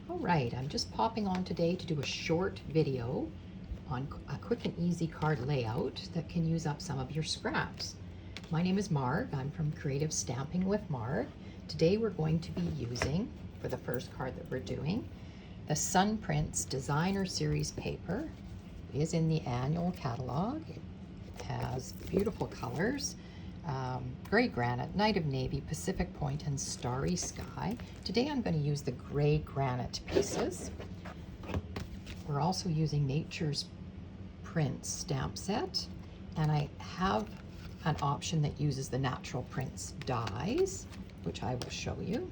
All right, I'm just popping on today to do a short video on a quick and easy card layout that can use up some of your scraps. My name is Marg. I'm from Creative Stamping with Marg. Today we're going to be using, for the first card that we're doing, the Sun Prints Designer Series paper. It is in the annual catalog. It has beautiful colors. Gray Granite, Night of Navy, Pacific Point, and Starry Sky. Today I'm going to use the Gray Granite pieces. We're also using Nature's Prints stamp set, and I have an option that uses the Natural Prints dies, which I will show you.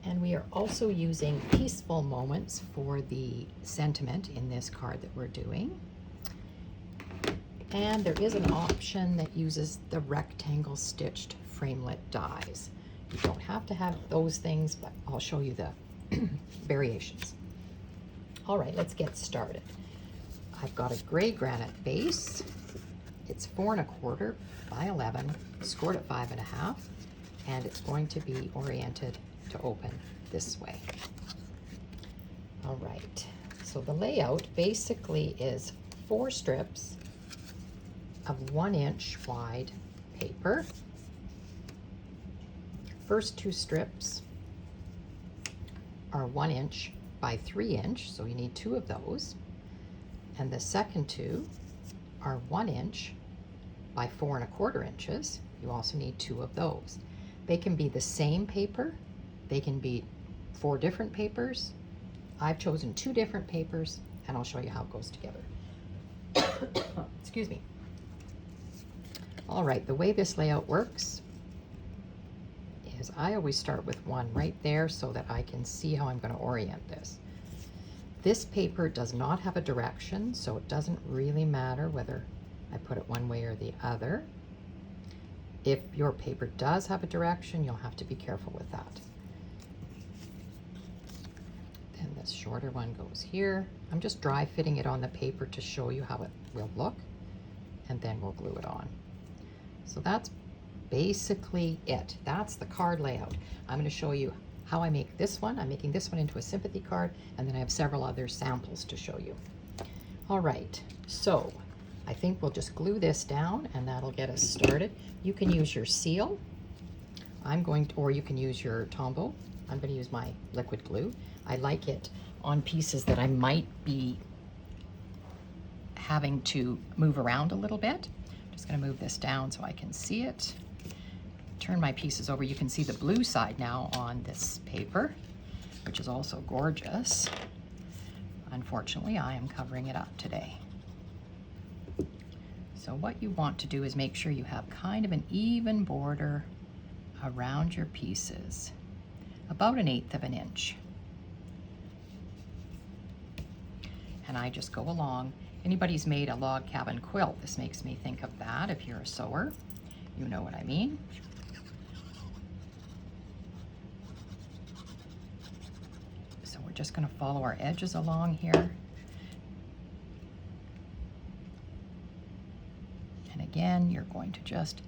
And we are also using Peaceful Moments for the sentiment in this card that we're doing. And there is an option that uses the rectangle stitched framelit dies. You don't have to have those things, but I'll show you the variations. All right, let's get started. I've got a Gray Granite base. It's 4 1/4 by 11, scored at 5 1/2, and it's going to be oriented to open this way. All right, so the layout basically is 4 strips of 1 inch wide paper. First 2 strips are 1 inch by 3 inch, so you need 2 of those. And the second 2 are 1 inch by 4 1/4 inches. You also need 2 of those. They can be the same paper. They can be 4 different papers. I've chosen 2 different papers, and I'll show you how it goes together. Excuse me. All right, the way this layout works is I always start with 1 right there so that I can see how I'm going to orient this. This paper does not have a direction, so it doesn't really matter whether I put it one way or the other. If your paper does have a direction, you'll have to be careful with that. Then this shorter one goes here. I'm just dry fitting it on the paper to show you how it will look, and then we'll glue it on. So that's basically it. That's the card layout. I'm going to show you how I make this one. I'm making this one into a sympathy card, and then I have several other samples to show you. All right, so I think we'll just glue this down, and that'll get us started. You can use your seal. Or you can use your Tombow. I'm going to use my liquid glue. I like it on pieces that I might be having to move around a little bit. Just going to move this down so I can see it. Turn my pieces over. You can see the blue side now on this paper, which is also gorgeous. Unfortunately, I am covering it up today. So what you want to do is make sure you have kind of an even border around your pieces, about 1/8 of an inch. And I just go along. Anybody's made a log cabin quilt, this makes me think of that. If you're a sewer, you know what I mean. So we're just going to follow our edges along here. And again, you're going to just,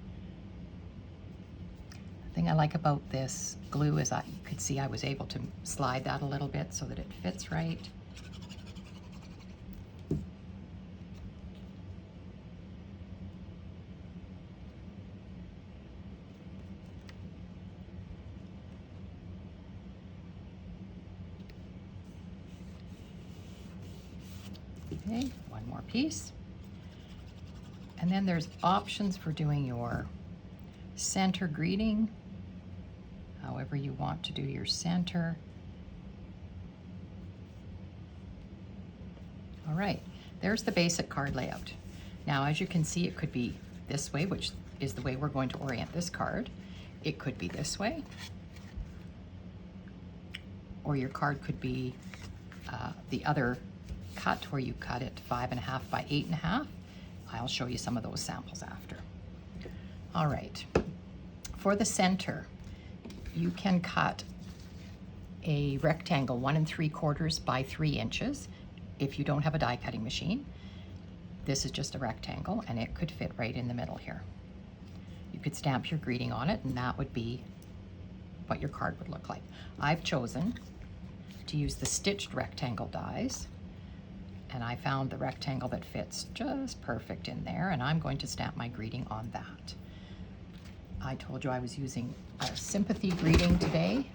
the thing I like about this glue is you could see I was able to slide that a little bit so that it fits right. Okay, 1 more piece. And then there's options for doing your center greeting, however you want to do your center. All right, there's the basic card layout. Now, as you can see, it could be this way, which is the way we're going to orient this card. It could be this way, or your card could be the other cut where you cut it 5 1/2 by 8 1/2. I'll show you some of those samples after. All right, for the center, you can cut a rectangle 1 3/4 by 3 inches if you don't have a die cutting machine. This is just a rectangle, and it could fit right in the middle here. You could stamp your greeting on it, and that would be what your card would look like. I've chosen to use the stitched rectangle dies. And I found the rectangle that fits just perfect in there, and I'm going to stamp my greeting on that. I told you I was using a sympathy greeting today.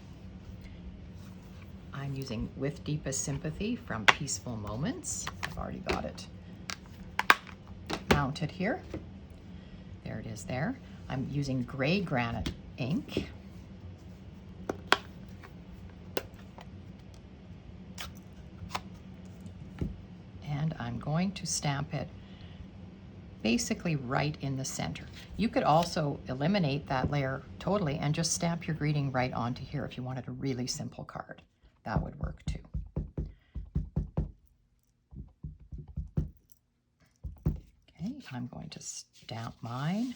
I'm using With Deepest Sympathy from Peaceful Moments. I've already got it mounted here. There it is there. I'm using gray granite ink. And I'm going to stamp it basically right in the center. You could also eliminate that layer totally and just stamp your greeting right onto here if you wanted a really simple card. That would work too. Okay, I'm going to stamp mine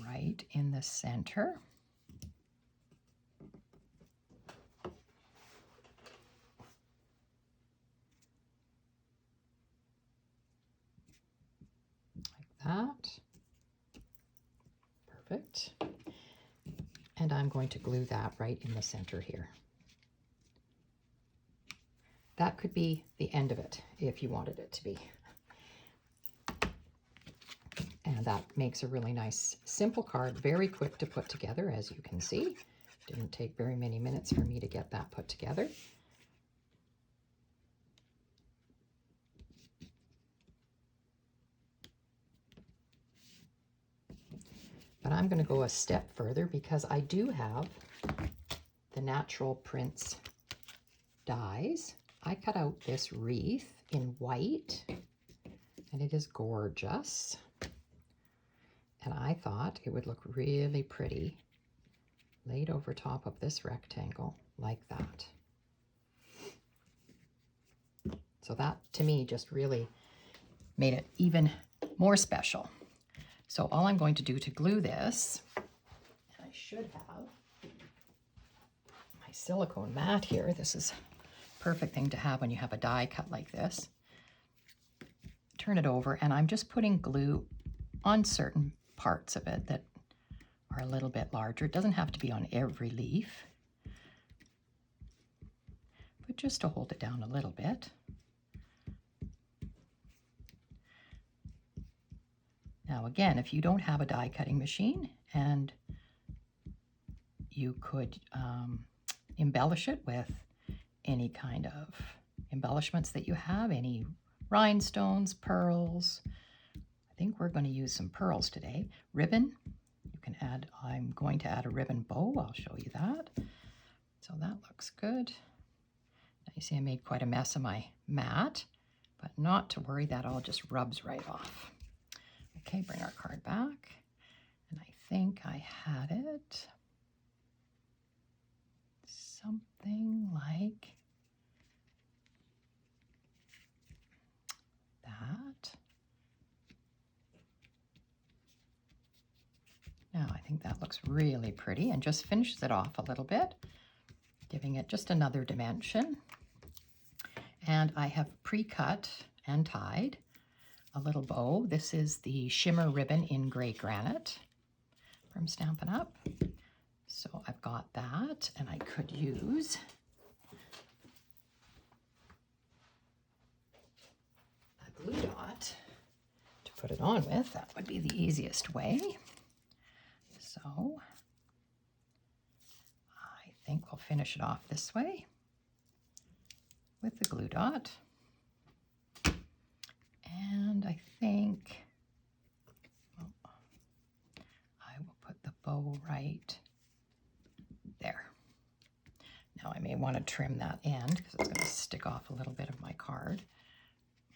right in the center. That. Perfect. And I'm going to glue that right in the center here. That could be the end of it if you wanted it to be. And that makes a really nice simple card, very quick to put together, as you can see. Didn't take very many minutes for me to get that put together. But I'm going to go a step further because I do have the Natural Prints dies. I cut out this wreath in white, and it is gorgeous. And I thought it would look really pretty laid over top of this rectangle like that. So that, to me, just really made it even more special. So all I'm going to do to glue this, and I should have my silicone mat here. This is a perfect thing to have when you have a die cut like this. Turn it over, and I'm just putting glue on certain parts of it that are a little bit larger. It doesn't have to be on every leaf, but just to hold it down a little bit. Now again, if you don't have a die cutting machine, and you could embellish it with any kind of embellishments that you have, any rhinestones, pearls. I think we're going to use some pearls today. Ribbon, you can add, I'm going to add a ribbon bow. I'll show you that. So that looks good. Now you see I made quite a mess of my mat, but not to worry, that all just rubs right off. Okay, bring our card back. And I think I had it something like that. Now I think that looks really pretty and just finishes it off a little bit, giving it just another dimension. And I have pre-cut and tied a little bow. This is the shimmer ribbon in gray granite from Stampin' Up. So I've got that, and I could use a glue dot to put it on with. That would be the easiest way. So I think we'll finish it off this way with the glue dot. And I think I will put the bow right there. Now I may want to trim that end because it's going to stick off a little bit of my card,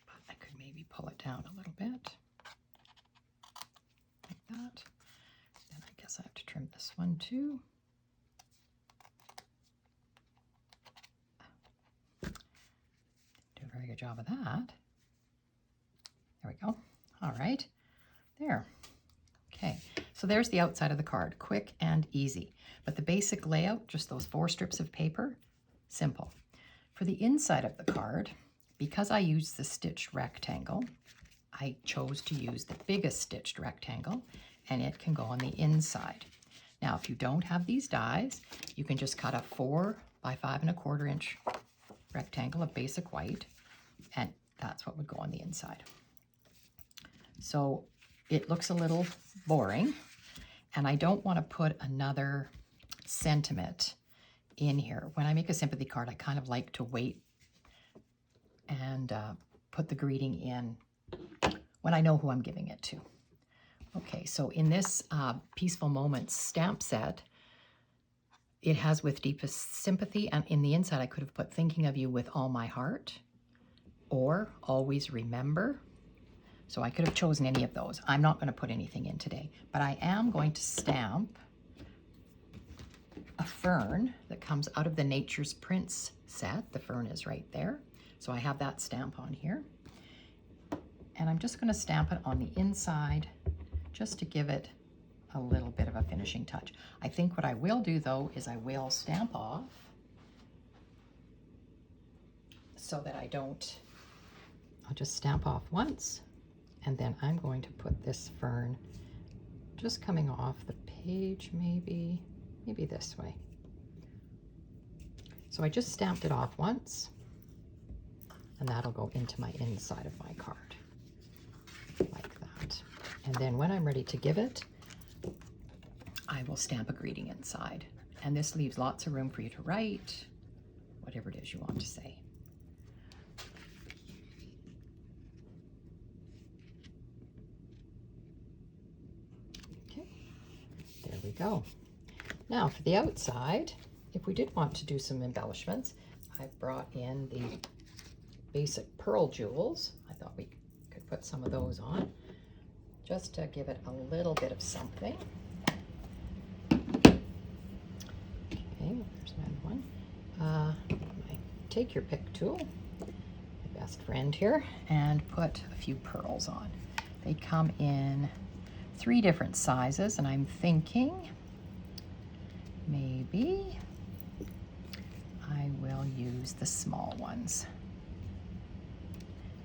but I could maybe pull it down a little bit like that. Then I guess I have to trim this one too. Do a very good job of that. There we go. All right, there. Okay, so there's the outside of the card, quick and easy. But the basic layout, just those 4 strips of paper, simple. For the inside of the card, because I used the stitched rectangle, I chose to use the biggest stitched rectangle, and it can go on the inside. Now, if you don't have these dies, you can just cut a 4 by 5 1/4 inch rectangle of basic white, and that's what would go on the inside. So it looks a little boring, and I don't want to put another sentiment in here. When I make a sympathy card, I kind of like to wait and put the greeting in when I know who I'm giving it to. Okay, so in this Peaceful Moments stamp set, it has With Deepest Sympathy, and in the inside I could have put Thinking of You with All My Heart, or Always Remember. So I could have chosen any of those. I'm not going to put anything in today, but I am going to stamp a fern that comes out of the Nature's Prints set. The fern is right there. So I have that stamp on here. And I'm just going to stamp it on the inside just to give it a little bit of a finishing touch. I think what I will do though is I will stamp off so that I don't, I'll just stamp off once, and then I'm going to put this fern just coming off the page, maybe this way. So I just stamped it off once, and that'll go into my inside of my card, like that. And then when I'm ready to give it, I will stamp a greeting inside. And this leaves lots of room for you to write whatever it is you want to say. Okay, there we go. Now for the outside, if we did want to do some embellishments, I've brought in the basic pearl jewels. I thought we could put some of those on, just to give it a little bit of something. Okay, there's another one. Take your pick tool, my best friend here, and put a few pearls on. They come in 3 different sizes, and I'm thinking maybe I will use the small ones.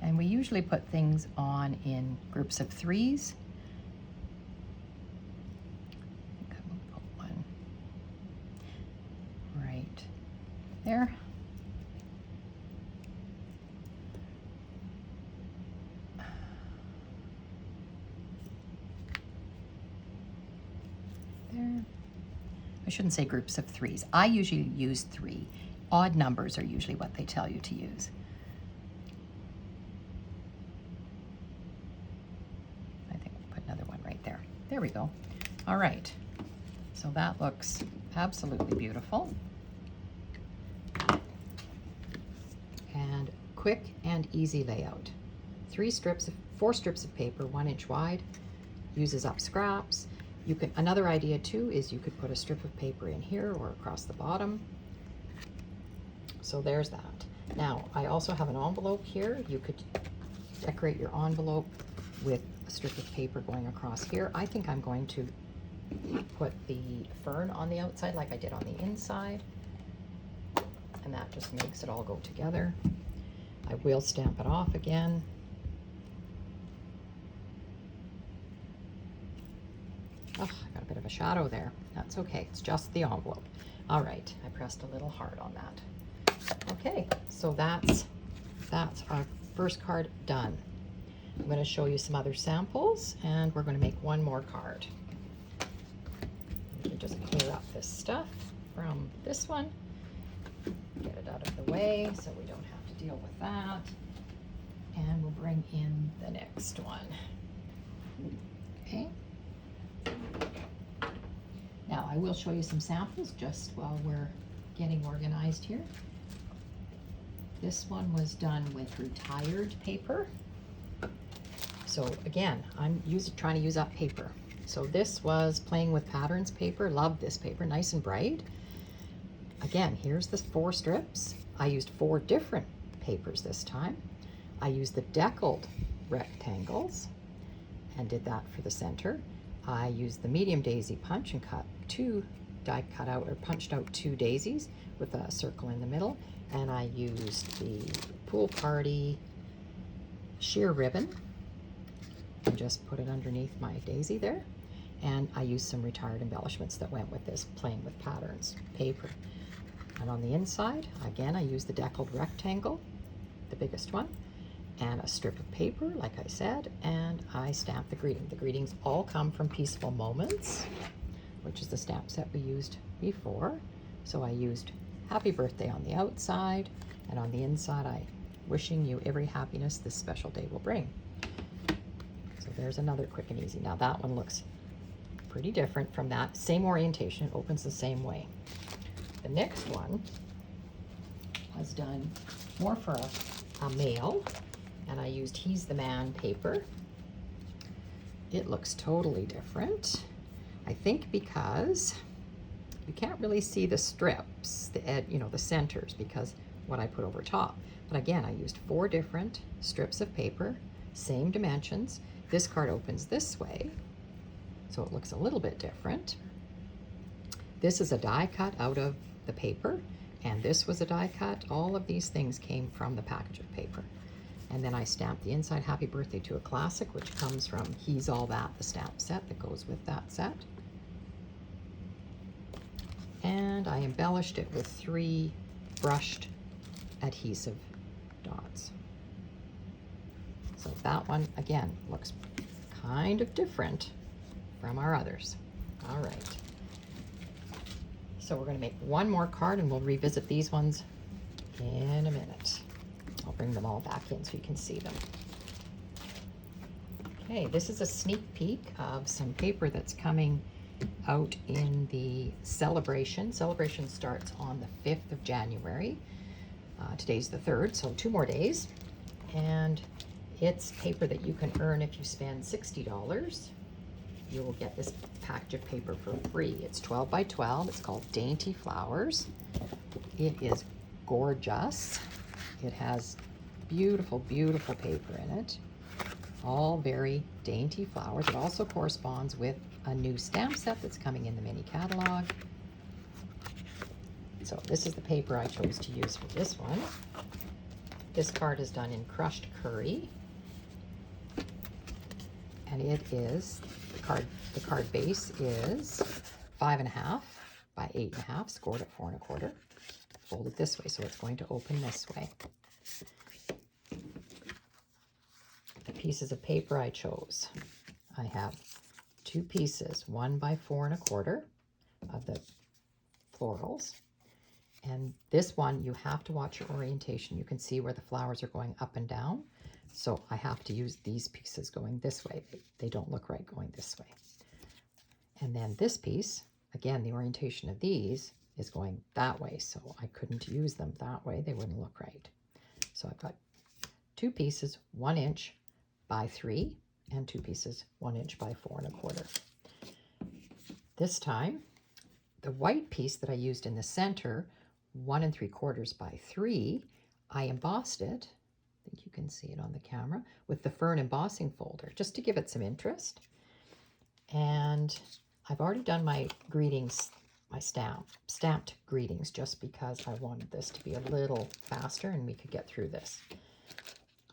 And we usually put things on in groups of 3s. I think I will put one right there. There. I shouldn't say groups of 3s. I usually use 3. Odd numbers are usually what they tell you to use. I think we'll put another one right there. There we go. All right. So that looks absolutely beautiful. And quick and easy layout. 4 strips of paper, 1 inch wide, uses up scraps. You could, another idea too is you could put a strip of paper in here or across the bottom. So there's that. Now, I also have an envelope here. You could decorate your envelope with a strip of paper going across here. I think I'm going to put the fern on the outside like I did on the inside. And that just makes it all go together. I will stamp it off again. Oh, I got a bit of a shadow there. That's okay, it's just the envelope. All right, I pressed a little hard on that. Okay, so that's our first card done. I'm going to show you some other samples, and we're going to make one more card. Let me just clear up this stuff from this one. Get it out of the way so we don't have to deal with that. And we'll bring in the next one. Okay. Now I will show you some samples just while we're getting organized here. This one was done with retired paper. So again, I'm trying to use up paper. So this was Playing with Patterns paper. Love this paper, nice and bright. Again, here's the 4 strips. I used 4 different papers this time. I used the deckled rectangles and did that for the center. I used the medium daisy punch and punched out 2 daisies with a circle in the middle. And I used the Pool Party sheer ribbon and just put it underneath my daisy there. And I used some retired embellishments that went with this Playing with Patterns paper. And on the inside, again, I use the deckled rectangle, the biggest one, and a strip of paper, like I said, and I stamp the greeting. The greetings all come from Peaceful Moments, which is the stamp set we used before. So I used happy birthday on the outside, and on the inside, I wishing you every happiness this special day will bring. So there's another quick and easy. Now that one looks pretty different from that. Same orientation, it opens the same way. The next one was done more for a male, and I used He's the Man paper. It looks totally different. I think because you can't really see the strips, the centers, because what I put over top. But again, I used 4 different strips of paper, same dimensions. This card opens this way, so it looks a little bit different. This is a die cut out of the paper, and this was a die cut. All of these things came from the package of paper. And then I stamped the inside Happy Birthday to a Classic, which comes from He's All That, the stamp set that goes with that set. And I embellished it with 3 brushed adhesive dots. So that one, again, looks kind of different from our others. All right. So we're going to make one more card, and we'll revisit these ones in a minute. I'll bring them all back in so you can see them. Okay, this is a sneak peek of some paper that's coming out in the celebration. Celebration starts on the 5th of January. Today's the 3rd, so 2 more days. And it's paper that you can earn if you spend $60. You will get this package of paper for free. It's 12 by 12. It's called Dainty Flowers. It is gorgeous. It has beautiful, beautiful paper in it. All very dainty flowers. It also corresponds with a new stamp set that's coming in the mini catalog. So this is the paper I chose to use for this one. This card is done in crushed curry. And it is, the card base is 5.5 by 8.5, scored at 4 1/4. Folded this way, so it's going to open this way. The pieces of paper I chose. I have 2 pieces, 1 by 4 1/4 of the florals. And this one, you have to watch your orientation. You can see where the flowers are going up and down. So I have to use these pieces going this way. They don't look right going this way. And then this piece, again, the orientation of these is going that way. So I couldn't use them that way. They wouldn't look right. So I've got 2 pieces, 1 inch by 3, and 2 pieces, 1 inch by 4 1/4. This time, the white piece that I used in the center, 1 3/4 by 3, I embossed it. I think you can see it on the camera with the Fern embossing folder, just to give it some interest. And I've already done my greetings, my stamped greetings, just because I wanted this to be a little faster and we could get through this.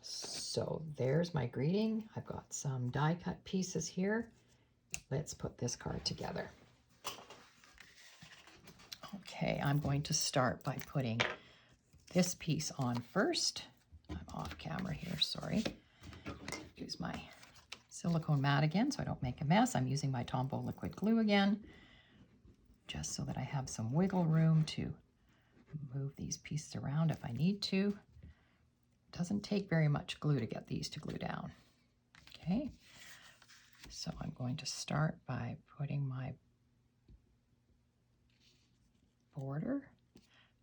So there's my greeting. I've got some die cut pieces here. Let's put this card together. Okay, I'm going to start by putting this piece on first. I'm off camera here, sorry. Use my silicone mat again so I don't make a mess. I'm using my Tombow liquid glue again, just so that I have some wiggle room to move these pieces around if I need to. It doesn't take very much glue to get these to glue down. Okay, so I'm going to start by putting my border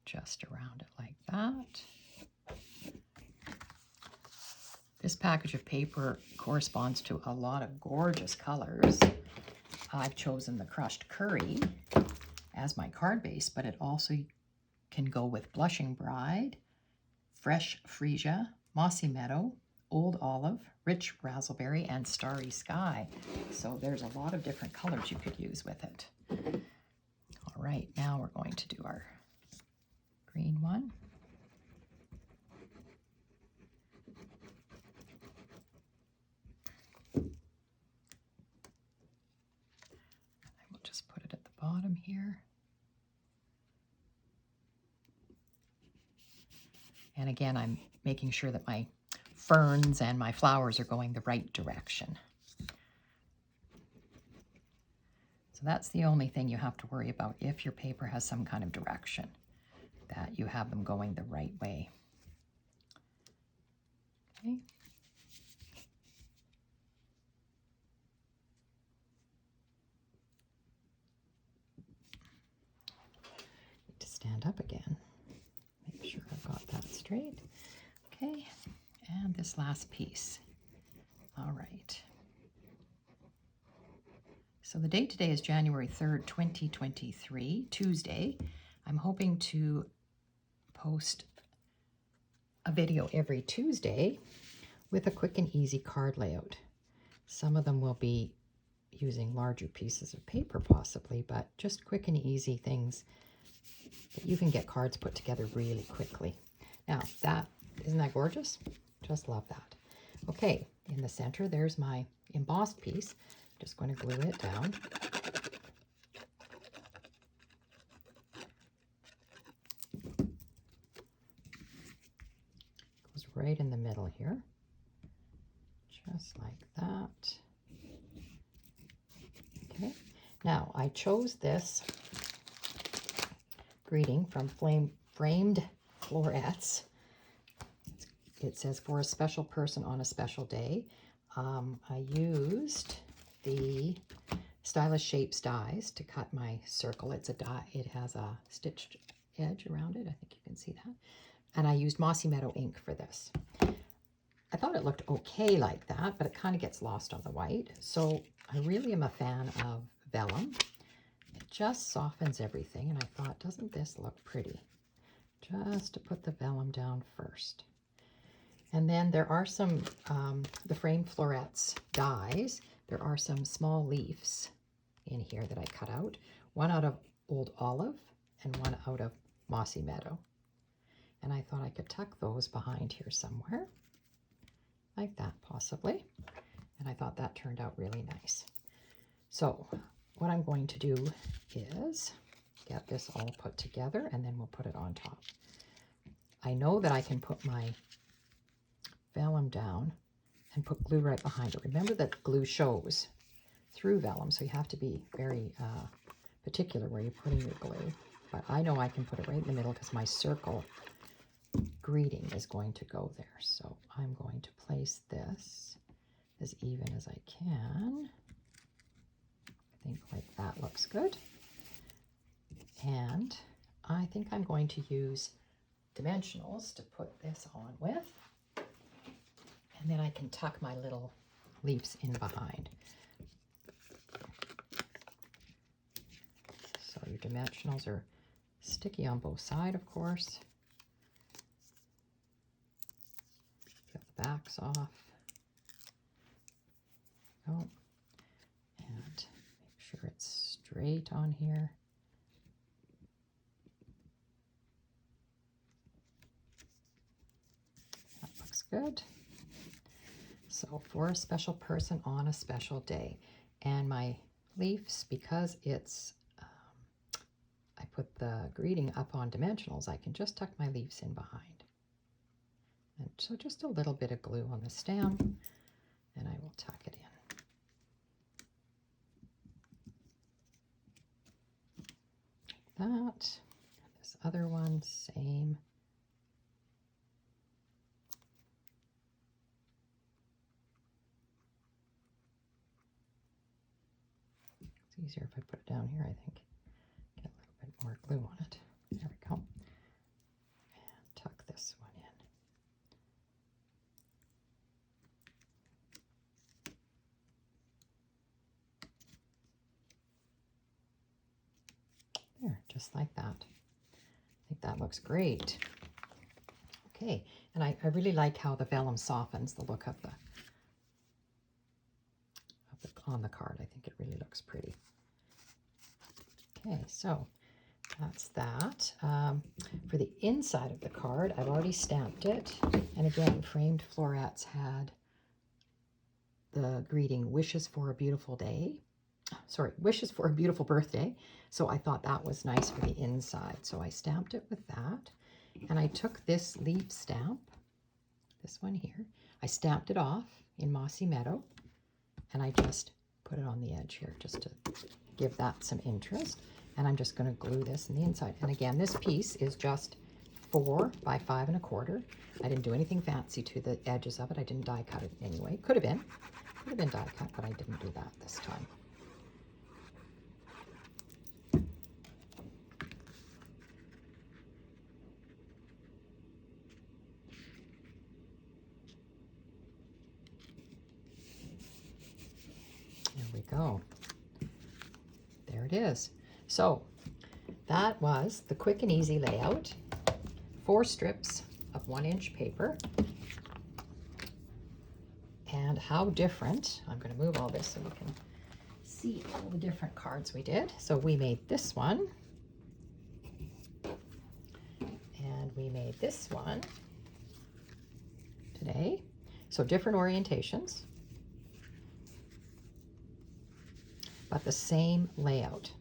just around it like that. This package of paper corresponds to a lot of gorgeous colors. I've chosen the crushed curry as my card base, but it also can go with Blushing Bride, Fresh Freesia, Mossy Meadow, Old Olive, Rich Razzleberry, and Starry Sky. So there's a lot of different colors you could use with it. All right, now we're going to do our green one. I will just put it at the bottom here. And again, I'm making sure that my ferns and my flowers are going the right direction. So that's the only thing you have to worry about if your paper has some kind of direction, that you have them going the right way. Okay. Need to stand up again. Make sure I've got that straight. Okay, and this last piece. All right. So the date today is January 3rd, 2023, Tuesday. I'm hoping to post a video every Tuesday with a quick and easy card layout. Some of them will be using larger pieces of paper possibly, but just quick and easy things that you can get cards put together really quickly. Now, isn't that gorgeous? Just love that. Okay, in the center, there's my embossed piece. Just going to glue it down. Goes right in the middle here. Just like that. Okay, now I chose this greeting from Framed Florettes. It says, for a special person on a special day. I used the Stylish Shapes dies to cut my circle. It's a die. It has a stitched edge around it. I think you can see that. And I used Mossy Meadow ink for this. I thought it looked okay like that, but it kind of gets lost on the white. So I really am a fan of vellum. It just softens everything, and I thought, doesn't this look pretty? Just to put the vellum down first. And then there are some, the Framed Florettes dies. There are some small leaves in here that I cut out. One out of Old Olive and one out of Mossy Meadow. And I thought I could tuck those behind here somewhere. Like that, possibly. And I thought that turned out really nice. So what I'm going to do is get this all put together, and then we'll put it on top. I know that I can put my vellum down and put glue right behind it. Remember that glue shows through vellum, so you have to be very particular where you're putting your glue. But I know I can put it right in the middle because my circle greeting is going to go there. So I'm going to place this as even as I can. I think like that looks good. And I think I'm going to use dimensionals to put this on with. And then I can tuck my little leaves in behind. So your dimensionals are sticky on both sides, of course. Peel the backs off. Oh, and make sure it's straight on here. That looks good. So for a special person on a special day. And my leaves, because it's, I put the greeting up on dimensionals, I can just tuck my leaves in behind. And so just a little bit of glue on the stem, and I will tuck it in. Like that. And this other one, same. It's easier if I put it down here, I think. Get a little bit more glue on it. There we go. And tuck this one in. There, just like that. I think that looks great. Okay, and I really like how the vellum softens the look of the on the card. I think it really looks pretty. Okay, so that's that. For the inside of the card, I've already stamped it. And again, Framed Florettes had the greeting, wishes for a beautiful day. Sorry, wishes for a beautiful birthday. So I thought that was nice for the inside. So I stamped it with that. And I took this leaf stamp, this one here, I stamped it off in Mossy Meadow, and I just put it on the edge here just to give that some interest. And I'm just going to glue this in the inside. And again, this piece is just 4 by 5 1/4. I didn't do anything fancy to the edges of it. I didn't die cut it anyway. Could have been die cut, but I didn't do that this time. There we go. There it is. So that was the quick and easy layout. 4 strips of 1-inch paper. And how different, I'm going to move all this so you can see all the different cards we did. So we made this one. And we made this one today. So different orientations, but the same layout.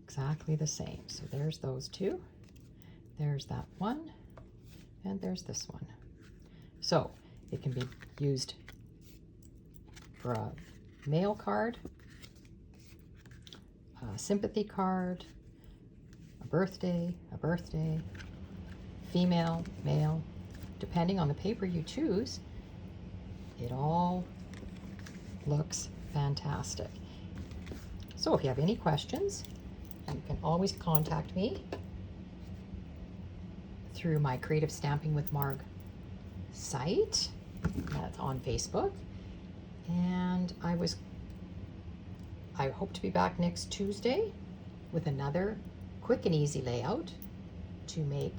Exactly the same. So there's those 2. There's that one. And there's this one. So it can be used for a mail card, a sympathy card, a birthday, female, male. Depending on the paper you choose, it all looks fantastic. So if you have any questions, you can always contact me through my Creative Stamping with Marg site. That's on Facebook. And I hope to be back next Tuesday with another quick and easy layout to make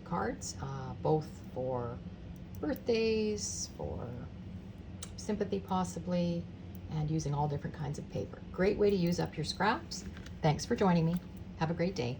cards, both for birthdays, for sympathy possibly, and using all different kinds of paper. Great way to use up your scraps. Thanks for joining me. Have a great day.